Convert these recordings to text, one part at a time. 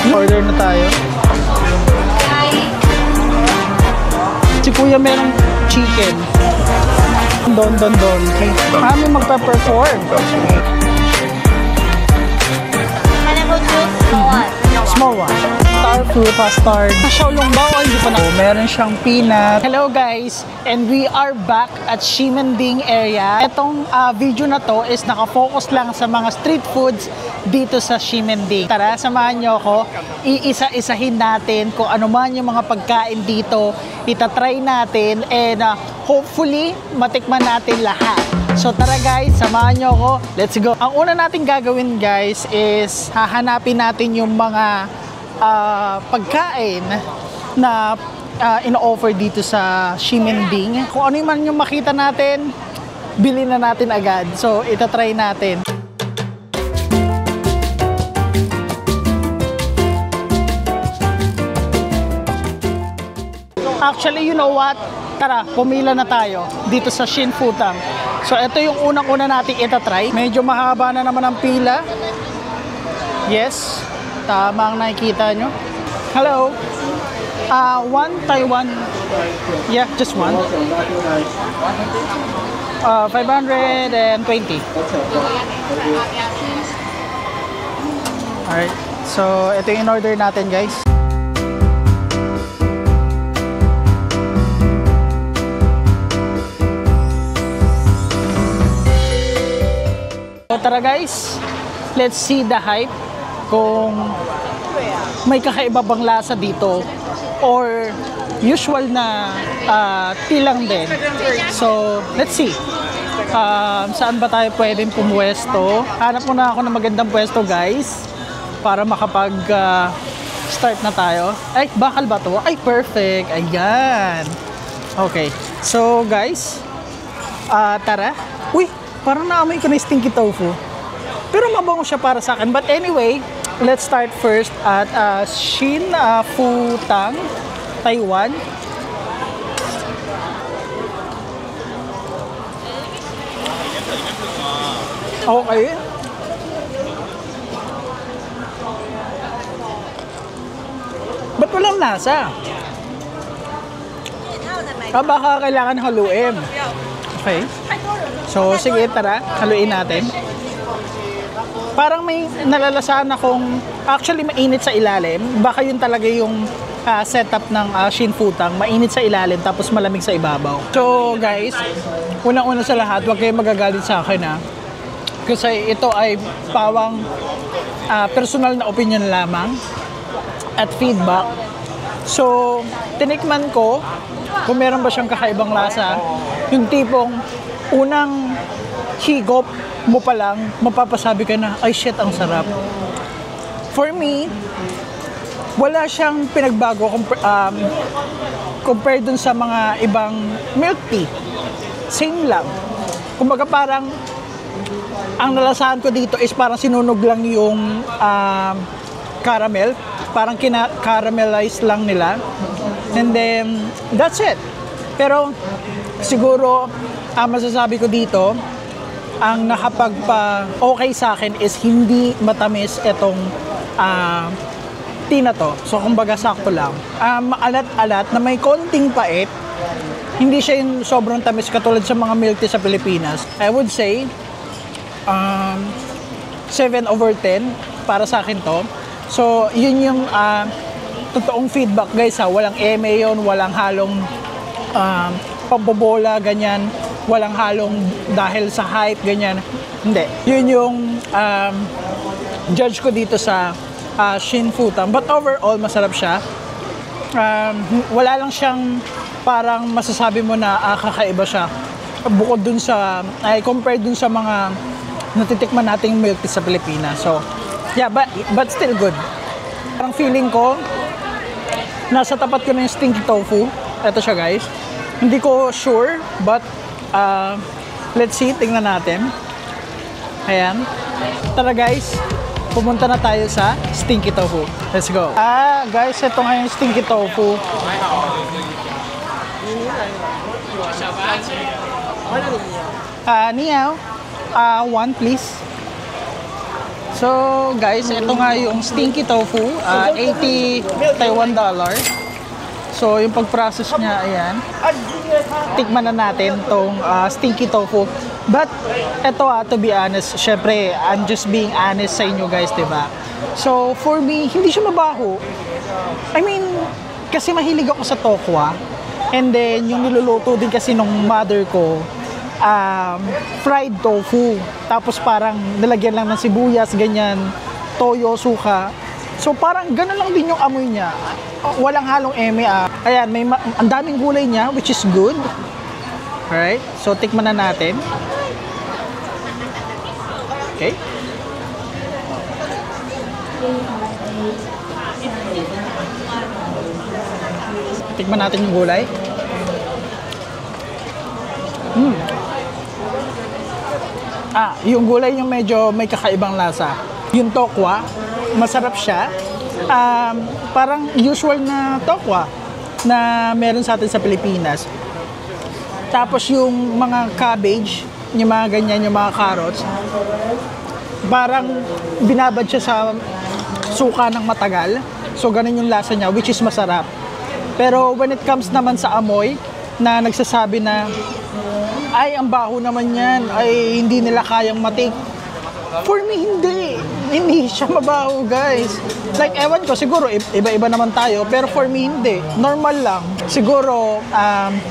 Order na tayo. Si Kuya merong chicken. Don. Kami magpa-perform. Small one. Star fruit, custard. Xiaolong bao, hindi pa na. Meron siyang peanut. Hello guys, and we are back at Ximending area. Itong video na to is nakafocus lang sa mga street foods dito sa Ximending. Tara, samahan nyo ako. Iisa-isahin natin kung ano man yung mga pagkain dito. Itatry natin and hopefully matikman natin lahat. So tara guys, samahan nyo ako. Let's go. Ang una natin gagawin guys is hahanapin natin yung mga pagkain na ino-offer dito sa Ximending. Kung ano man yung makita natin, bilhin na natin agad. So itatry natin. Actually, you know what? Tara, pumila na tayo dito sa Xinfutang. So, ito yung unang-una natin itatry. Medyo mahaba na naman ang pila. Yes, tama ang nakikita nyo. Hello. One Taiwan. Yeah, just one. 520. Alright. So, ito yung in-order natin, guys. So, tara guys, let's see the hype kung may kakaiba bang lasa dito or usual na tilang din. So, let's see. Saan ba tayo pwedeng pumwesto? Hanap muna ako ng magandang pwesto guys para makapag-start na tayo. Ay, bakal ba to? Ay, perfect. Ayan. Okay. So, guys, tara. Uy! Parang naamoy ko na stinky tofu. Pero mabango siya para sa akin. But anyway, let's start first at Xinfutang, Taiwan. Okay. Ba't walang lasa? Baka kailangan haluin. Okay. So, sige, tara, haluin natin. Parang may nalalasahan akong, actually mainit sa ilalim. Baka yun talaga yung setup ng Xinfutang. Mainit sa ilalim, tapos malamig sa ibabaw. So, guys, unang-una sa lahat, huwag kayong magagalit sa akin, Kasi ito ay pawang personal na opinion lamang at feedback. So, tinikman ko kung meron ba siyang kakaibang lasa. Yung tipong unang higop mo pa lang, mapapasabi ka na, ay shit, ang sarap. For me, wala siyang pinagbago compared dun sa mga ibang milk tea. Same lang. Kumbaga parang, ang nalasahan ko dito is parang sinunog lang yung caramel. Parang kina-caramelize lang nila. And then, that's it. Pero, siguro, masasabi ko dito, ang nakapagpa-okay sa akin is hindi matamis itong tea na to. So, kumbaga, sakto lang. Maalat-alat na may konting pait. Hindi siya yung sobrang tamis katulad sa mga milk tea sa Pilipinas. I would say, 7/10 para sa akin to. So, yun yung totoong feedback guys walang eme yun, walang halong pambobola, ganyan. Walang halong dahil sa hype, ganyan. Hindi. Yun yung judge ko dito sa Xinfutang. But overall, masarap siya. Wala lang siyang parang masasabi mo na kakaiba siya. Bukod dun sa, compared dun sa mga natitikman nating milk tea sa Pilipinas. So, yeah, but still good. Parang feeling ko, nasa tapat ko na yung stinky tofu. Ito siya guys. Hindi ko sure, but let's see, tingnan natin. Ayan. Tara guys, pumunta na tayo sa stinky tofu. Let's go. Guys, ito nga yung stinky tofu. Niao. One please. So guys, ito nga yung stinky tofu, 80 Taiwan dollar. So yung pag-process niya, ayan. Tikman na natin tong stinky tofu. But ito to be honest, syempre, I'm just being honest sa inyo guys, diba? So for me, hindi siya mabaho. I mean, kasi mahilig ako sa tokwa. And then yung niluluto din kasi nung mother ko, fried tofu. Tapos parang nilagyan lang ng sibuyas, ganyan, toyo, suka. So parang gano'n lang din yung amoy niya. Walang halong eme. Ayan, ang daming gulay niya, which is good. Alright, so tikman na natin. Okay. Tikman natin yung gulay. Yung gulay yung medyo may kakaibang lasa. Yung tokwa, masarap siya. Parang usual na tokwa na meron sa atin sa Pilipinas. Tapos yung mga cabbage, yung mga ganyan, yung mga carrots, parang binabad siya sa suka ng matagal. So ganun yung lasa niya, which is masarap. Pero when it comes naman sa amoy, na nagsasabi na, ay, ang baho naman yan, ay hindi nila kayang matik. For me, hindi. Hindi siya mabaho, guys. Like, ewan ko, siguro, iba-iba naman tayo, pero for me, hindi. Normal lang. Siguro,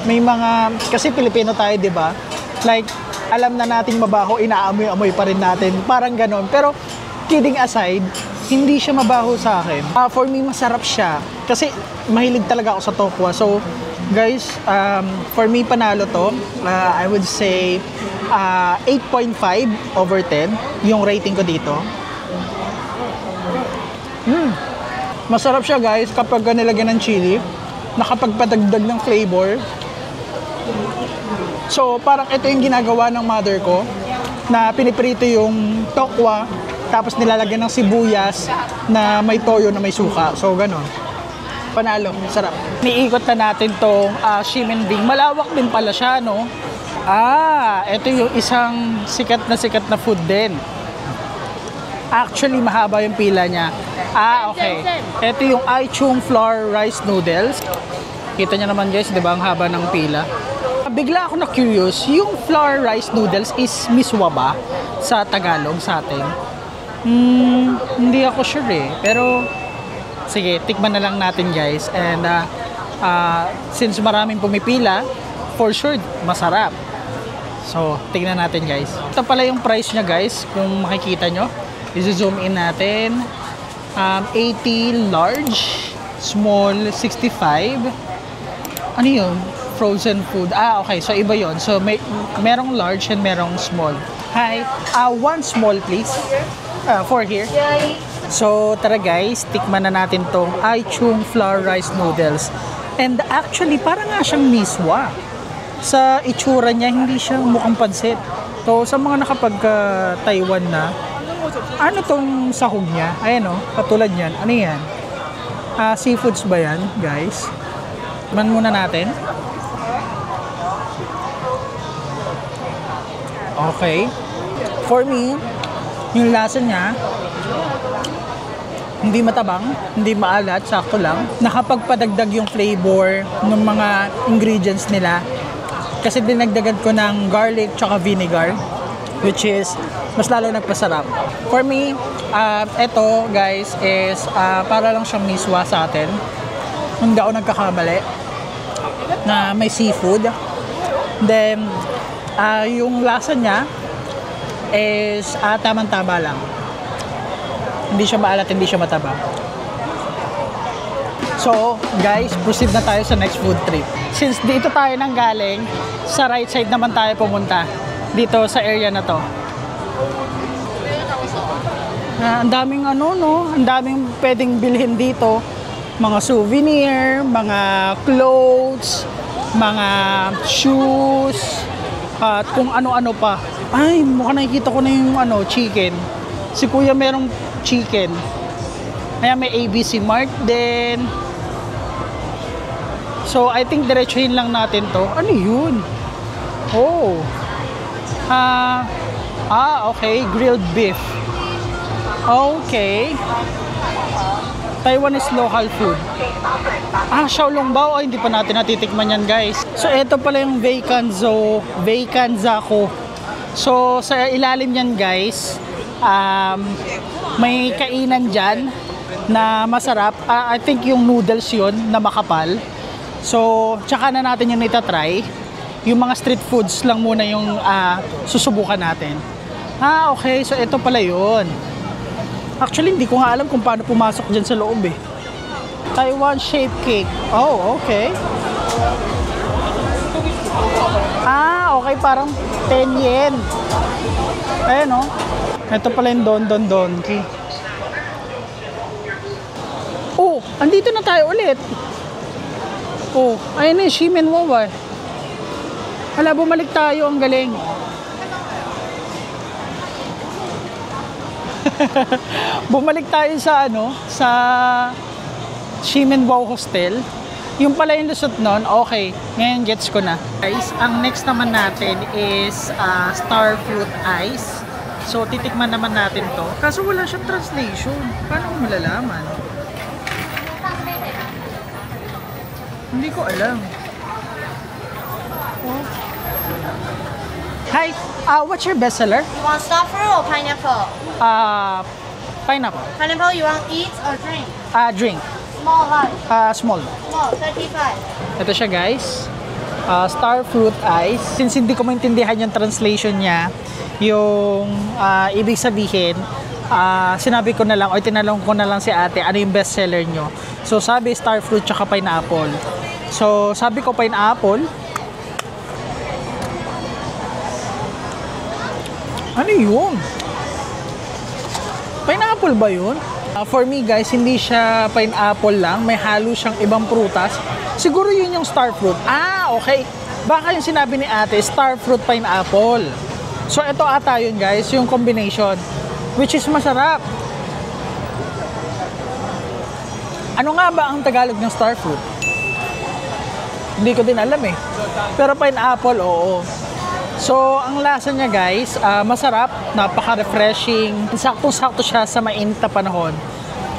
may mga, kasi Pilipino tayo, di ba? Like, alam na nating mabaho, inaamoy-amoy pa rin natin. Parang ganon. Pero, kidding aside, hindi siya mabaho sa akin. For me, masarap siya. Kasi, mahilig talaga ako sa tokwa. So, guys, for me, panalo to. I would say 8.5 over 10 yung rating ko dito. Masarap siya guys kapag nilagyan ng chili. Nakapagpadagdag ng flavor. So, parang ito yung ginagawa ng mother ko na piniprito yung tokwa tapos nilalagyan ng sibuyas na may toyo na may suka. So, ganon. Panalo, sarap. Niikot na natin tong Ximending. Malawak din pala siya, no? Ito yung isang sikat na food din. Actually, mahaba yung pila niya. Okay. Ito yung Aichung flour rice noodles. Kita niyo naman guys, di ba? Ang haba ng pila. Bigla ako na-curious, yung flour rice noodles is miswa ba sa Tagalog sa atin? Hindi ako sure eh. Pero, sige, tikman na lang natin guys. And since maraming pumipila, for sure, masarap. So, tignan natin guys. Ito pala yung price niya guys, kung makikita nyo. I-zoom in natin. 80 large, small 65. Ano yun? Frozen food. Okay. So, iba yun. So, merong large and merong small. Hi. One small please. For here. So, tara guys, tikman na natin tong Aichung flour rice noodles. And actually, parang nga siyang miswa. Sa itsura niya, hindi siya mukhang pansit. So, sa mga nakapag-Taiwan na, ano tong sahog niya? Ayan o, katulad yan. Ano yan? Seafoods ba yan, guys? Tikman muna natin. Okay. For me, yung lasa niya, hindi matabang, hindi maalat, sakto lang. Nakapagpadagdag yung flavor ng mga ingredients nila. Kasi dinagdagan ko ng garlic tsaka vinegar, which is mas lalo nagpasarap. For me, ito guys is para lang siyang miswa sa atin. Hindi ako nagkakamali na may seafood. Then, yung lasa niya is tamang-tama lang. Hindi siya maalat, hindi siya mataba. So, guys, proceed na tayo sa next food trip. Since dito tayo nang galing, sa right side naman tayo pumunta. Dito sa area na to. Ang daming ang daming pwedeng bilhin dito. Mga souvenir, mga clothes, mga shoes, at kung ano-ano pa. Ay, mukhang nakikita ko na yung chicken. Si Kuya merong chicken. Kaya may ABC Mart din. So, I think diretsuhin lang natin to. Ano yun? Oh. Okay. Grilled beef. Okay. Taiwan is local food. Xiaolongbao. Ay, hindi pa natin natitikman yan, guys. So, ito pala yung Veikanzako. So, sa ilalim yan, guys, may kainan dyan na masarap. I think yung noodles yun na makapal. So, tsaka na natin yung itatry. Yung mga street foods lang muna yung susubukan natin. Okay. So, ito pala yun. Actually, hindi ko nga alam kung paano pumasok dyan sa loob eh. Taiwan shape cake. Oh, okay. Okay. Parang 10 yen. Ayan o. Ito pala yung Don Donki. Oh, andito na tayo ulit. Oh, ayan na yung Shimenwa. Hala, bumalik tayo. Ang galing. Bumalik tayo sa sa Shimenwa Hostel. Yung pala yung lusot nun, okay. Ngayon gets ko na. Guys, ang next naman natin is Star Fruit Ice. So, titikman naman natin to. Kaso wala siyang translation. Paano ko malalaman? Hindi ko alam. Oh. Hi, what's your bestseller? You want star fruit or pineapple? Pineapple. Pineapple you want eat or drink? Drink. Small, large? Small. Small, 35. Ito siya, guys. Star Fruit Ice. Since hindi ko maintindihan yung translation niya, yung ibig sabihin, sinabi ko na lang o tinanong ko na lang si ate ano yung bestseller nyo. So sabi Star Fruit tsaka pineapple. So sabi ko pineapple. Ano yun? Pineapple ba yun? For me guys, hindi siya pineapple lang. May halo siyang ibang prutas. Siguro yun yung Star Fruit. Okay. Baka yung sinabi ni ate, Star Fruit Pineapple. So ito ata yun guys, yung combination. Which is masarap. Ano nga ba ang Tagalog ng Star Fruit? Hindi ko din alam eh. Pero pineapple, oo. So, ang lasa niya guys, masarap, napaka-refreshing. Saktong-sakto siya sa mainit na panahon.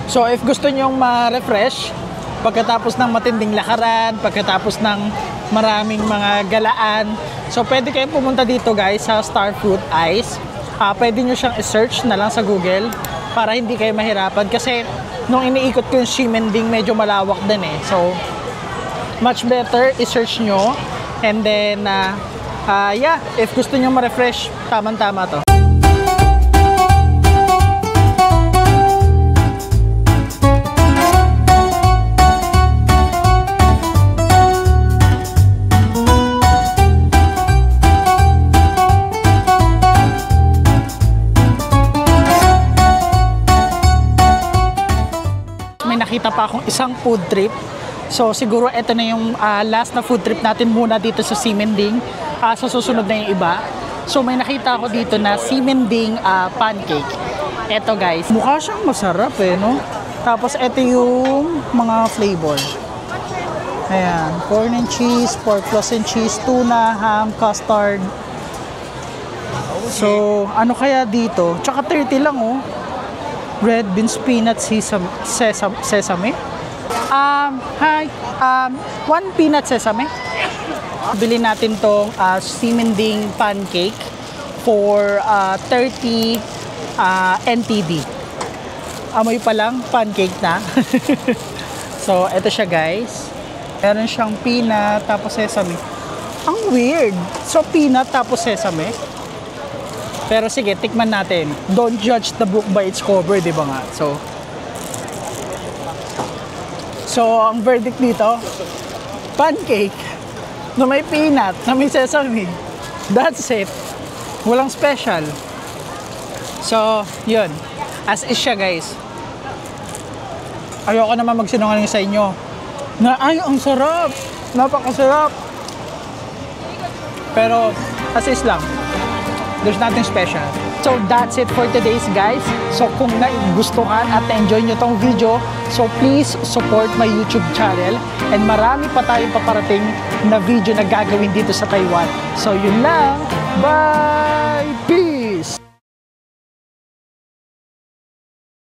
So, if gusto nyong ma-refresh, pagkatapos ng matinding lakaran, pagkatapos ng maraming mga galaan, so pwede kayong pumunta dito guys sa Star Fruit Ice. Pwede nyo siyang i-search na lang sa Google para hindi kayo mahirapan. Kasi nung iniikot ko yung Ximending, medyo malawak din eh. So, much better i-search nyo. And then, yeah, if gusto nyo ma-refresh, tamang-tama to. Nakita pa akong isang food trip. So siguro ito na yung last na food trip natin muna dito sa Ximending. Sa susunod na yung iba. So may nakita ako dito na Ximending pancake. Ito guys, mukha siyang masarap eh, no? Tapos ito yung mga flavor. Ayan, corn and cheese, pork plus and cheese, tuna, ham, custard. So ano kaya dito? Tsaka 30 lang oh. Red beans, peanuts, sesame. Hi. One peanut sesame. Bili natin tong Ximending pancake for 30 NTD. Amoy pa lang, pancake na. So, eto siya guys. Meron siyang peanut, tapos sesame. Ang weird. So, peanut, tapos sesame. Pero sige, tikman natin. Don't judge the book by its cover, di ba nga? So, ang verdict dito, pancake na may peanut, na may sesame. That's it. Walang special. So, yun. As is siya, guys. Ayoko naman magsinungaling sa inyo. Ang sarap. Napakasarap. Pero, as is lang. There's nothing special. So that's it for today's guys. So kung nagustuhan at na-enjoy nyo tong video, so please support my YouTube channel. And marami pa tayong paparating na video na gagawin dito sa Taiwan. So yun lang. Bye!